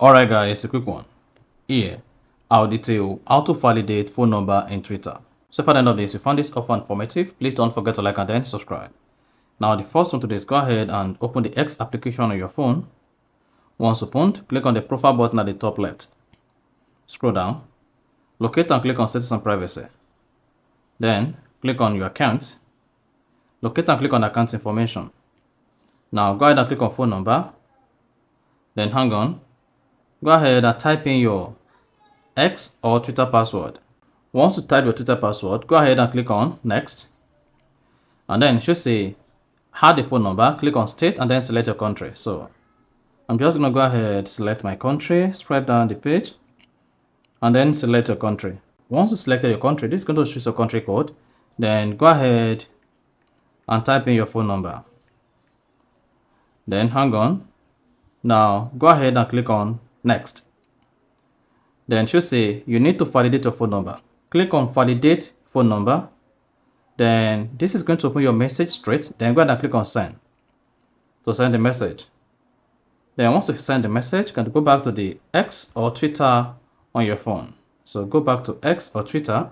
Alright guys, a quick one. Here, I'll detail how to validate phone number in Twitter. So if at the end of this you found this helpful and informative, please don't forget to like and then subscribe. Now the first one to do is go ahead and open the X application on your phone. Once opened, click on the profile button at the top left. Scroll down, locate and click on settings and privacy. Then click on your account. Locate and click on account information. Now go ahead and click on phone number. Then hang on. Go ahead and type in your X or Twitter password. Once you type your Twitter password, go ahead and click on next. And then it should say add the phone number, click on state and then select your country. So I'm just going to go ahead, select my country, swipe down the page and then select your country. Once you selected your country, this is going to choose your country code. Then go ahead and type in your phone number. Then hang on. Now go ahead and click on next. Then it should say you need to validate your phone number. Click on validate phone number. Then this is going to open your message straight. Then go ahead and click on send to send the message. Then once you send the message, you can go back to the X or Twitter on your phone. So go back to X or Twitter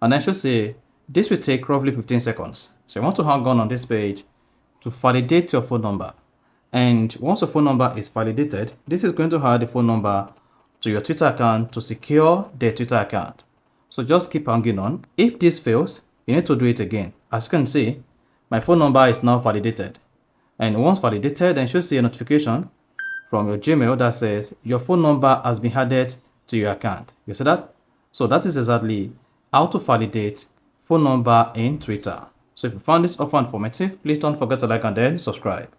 and then it should say this will take roughly 15 seconds. So you want to hang on this page to validate your phone number. And once your phone number is validated, this is going to add the phone number to your Twitter account to secure the Twitter account. So just keep hanging on. If this fails, you need to do it again. As you can see, my phone number is now validated. And once validated, then you should see a notification from your Gmail that says your phone number has been added to your account. You see that? So that is exactly how to validate phone number in Twitter. So if you found this offer informative, please don't forget to like and then subscribe.